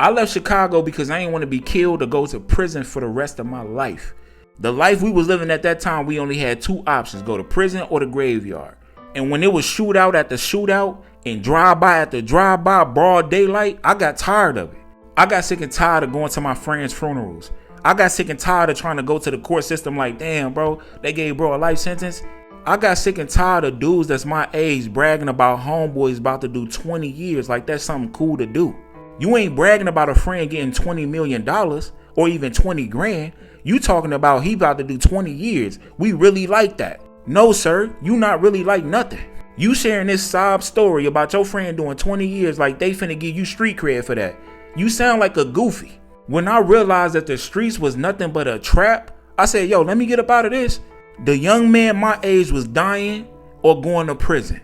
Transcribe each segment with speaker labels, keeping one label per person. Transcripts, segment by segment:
Speaker 1: I left Chicago because I didn't want to be killed or go to prison for the rest of my life. The life we was living at that time, we only had two options: go to prison or the graveyard. And when it was shootout after shootout and drive-by after drive-by, broad daylight, I got tired of it. I got sick and tired of going to my friends' funerals. I got sick and tired of trying to go to the court system like, damn, bro, they gave bro a life sentence. I got sick and tired of dudes that's my age bragging about homeboys about to do 20 years like that's something cool to do. You ain't bragging about a friend getting $20 million or even 20 grand. You talking about he about to do 20 years. We really like that. No, sir, you not really like nothing. You sharing this sob story about your friend doing 20 years like they finna give you street cred for that. You sound like a goofy. When I realized that the streets was nothing but a trap, I said, yo, let me get up out of this. The young man my age was dying or going to prison.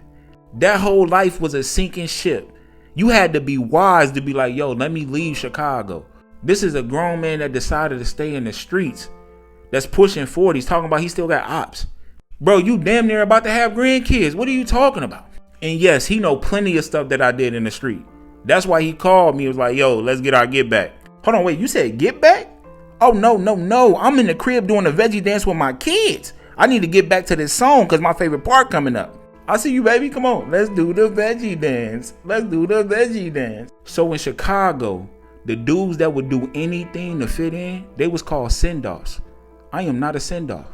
Speaker 1: That whole life was a sinking ship. You had to be wise to be like, yo, let me leave Chicago. This is a grown man that decided to stay in the streets. That's pushing 40s, talking about he still got ops. Bro, you damn near about to have grandkids. What are you talking about? And yes, he know plenty of stuff that I did in the street. That's why he called me. He was like, yo, let's get our get back. Hold on, wait, you said get back? Oh, no. I'm in the crib doing a veggie dance with my kids. I need to get back to this song because my favorite part coming up. I see you, baby. Come on. Let's do the veggie dance. So in Chicago, the dudes that would do anything to fit in, they was called send-offs. I am not a send-off.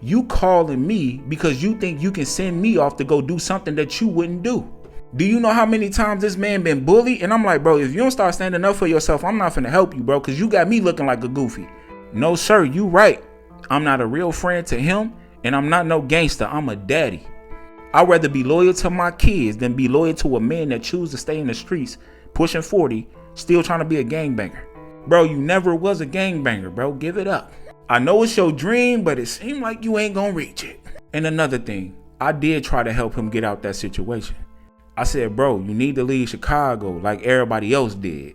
Speaker 1: You calling me because you think you can send me off to go do something that you wouldn't do. Do you know how many times this man been bullied? And I'm like, bro, if you don't start standing up for yourself, I'm not finna help you, bro, because you got me looking like a goofy. No, sir, you right. I'm not a real friend to him, and I'm not no gangster. I'm a daddy. I'd rather be loyal to my kids than be loyal to a man that chooses to stay in the streets, pushing 40, still trying to be a gangbanger. Bro, you never was a gangbanger, bro. Give it up. I know it's your dream, but it seemed like you ain't gonna reach it. And another thing, I did try to help him get out that situation. I said, bro, you need to leave Chicago like everybody else did.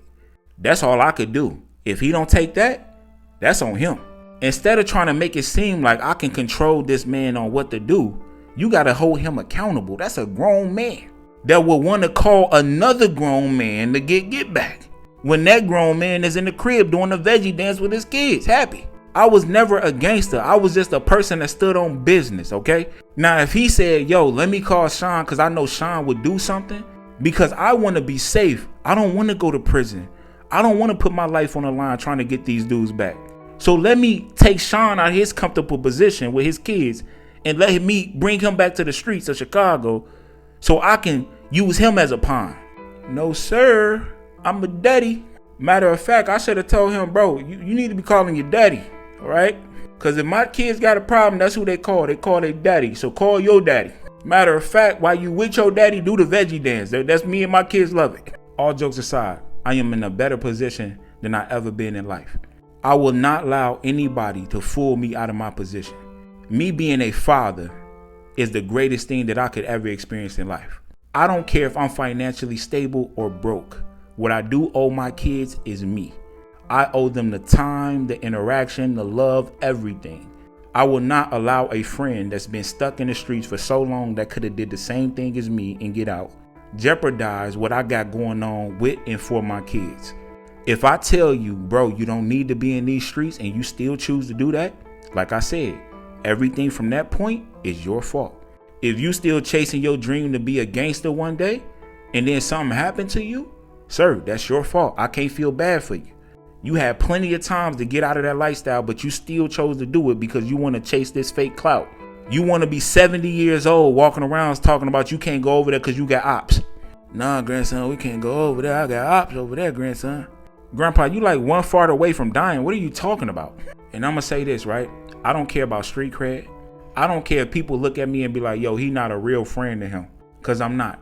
Speaker 1: That's all I could do. If he don't take that, that's on him. Instead of trying to make it seem like I can control this man on what to do, you gotta hold him accountable. That's a grown man that will want to call another grown man to get back when that grown man is in the crib doing a veggie dance with his kids, happy. I was never a gangster. I was just a person that stood on business, okay? Now, if he said, yo, let me call Sean because I know Sean would do something, because I want to be safe. I don't want to go to prison. I don't want to put my life on the line trying to get these dudes back. So let me take Sean out of his comfortable position with his kids and let me bring him back to the streets of Chicago so I can use him as a pawn. No, sir. I'm a daddy. Matter of fact, I should have told him, bro, you need to be calling your daddy. All right? Because if my kids got a problem, that's who they call. They call their daddy. So call your daddy. Matter of fact, while you with your daddy, do the veggie dance. That's me and my kids love it. All jokes aside, I am in a better position than I ever been in life. I will not allow anybody to fool me out of my position. Me being a father is the greatest thing that I could ever experience in life. I don't care if I'm financially stable or broke. What I do owe my kids is me. I owe them the time, the interaction, the love, everything. I will not allow a friend that's been stuck in the streets for so long that could have did the same thing as me and get out, jeopardize what I got going on with and for my kids. If I tell you, bro, you don't need to be in these streets and you still choose to do that, like I said, everything from that point is your fault. If you still chasing your dream to be a gangster one day and then something happened to you, sir, that's your fault. I can't feel bad for you. You had plenty of times to get out of that lifestyle, but you still chose to do it because you want to chase this fake clout. You want to be 70 years old walking around talking about you can't go over there because you got ops. Nah, grandson, we can't go over there. I got ops over there, grandson. Grandpa, you like one fart away from dying. What are you talking about? And I'm going to say this, right? I don't care about street cred. I don't care if people look at me and be like, yo, he not a real friend to him, because I'm not.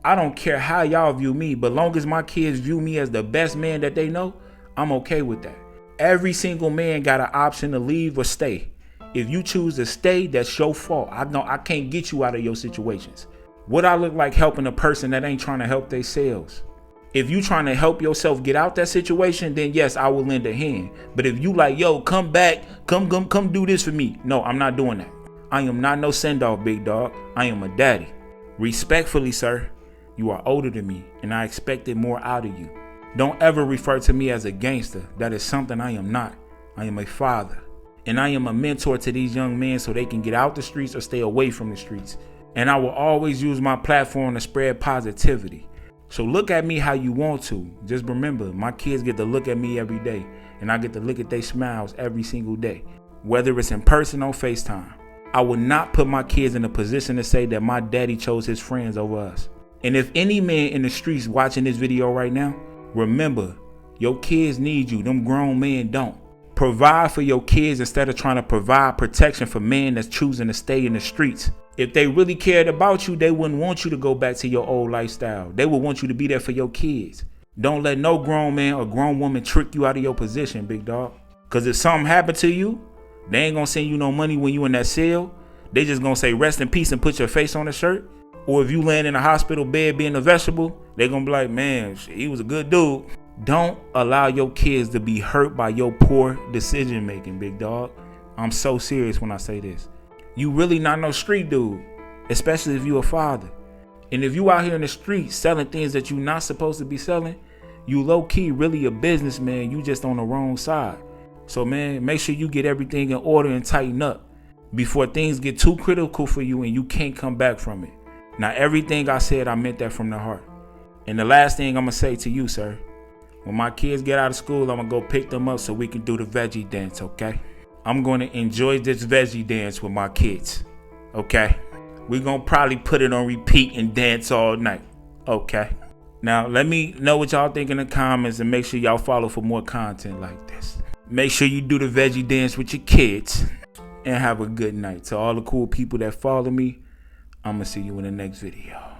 Speaker 1: I don't care how y'all view me, but long as my kids view me as the best man that they know, I'm okay with that. Every single man got an option to leave or stay. If you choose to stay, that's your fault. I can't get you out of your situations. What I look like helping a person that ain't trying to help themselves? If you trying to help yourself get out that situation, then yes, I will lend a hand. But if you like, yo, come back, come do this for me. No, I'm not doing that. I am not no send-off, big dog. I am a daddy. Respectfully, sir, you are older than me, and I expected more out of you. Don't ever refer to me as a gangster. That is something I am not. I am a father. And I am a mentor to these young men so they can get out the streets or stay away from the streets. And I will always use my platform to spread positivity. So look at me how you want to. Just remember, my kids get to look at me every day. And I get to look at their smiles every single day. Whether it's in person or FaceTime. I would not put my kids in a position to say that my daddy chose his friends over us. And if any man in the streets watching this video right now, remember, your kids need you. Them grown men don't. Provide for your kids instead of trying to provide protection for men that's choosing to stay in the streets. If they really cared about you, they wouldn't want you to go back to your old lifestyle. They would want you to be there for your kids. Don't let no grown man or grown woman trick you out of your position, big dog. Because if something happened to you, they ain't gonna send you no money when you in that cell. They just gonna say rest in peace and put your face on the shirt. Or if you land in a hospital bed being a vegetable, they gonna be like, man, he was a good dude. Don't allow your kids to be hurt by your poor decision making, big dog. I'm so serious when I say this. You really not no street dude, especially if you a father. And if you out here in the street selling things that you not supposed to be selling, you low key really a businessman. You just on the wrong side. So man, make sure you get everything in order and tighten up before things get too critical for you and you can't come back from it. Now, everything I said, I meant that from the heart. And the last thing I'm going to say to you, sir, when my kids get out of school, I'm going to go pick them up so we can do the veggie dance, okay? I'm going to enjoy this veggie dance with my kids, okay? We're going to probably put it on repeat and dance all night, okay? Now, let me know what y'all think in the comments and make sure y'all follow for more content like this. Make sure you do the veggie dance with your kids and have a good night. To all the cool people that follow me, I'm going to see you in the next video.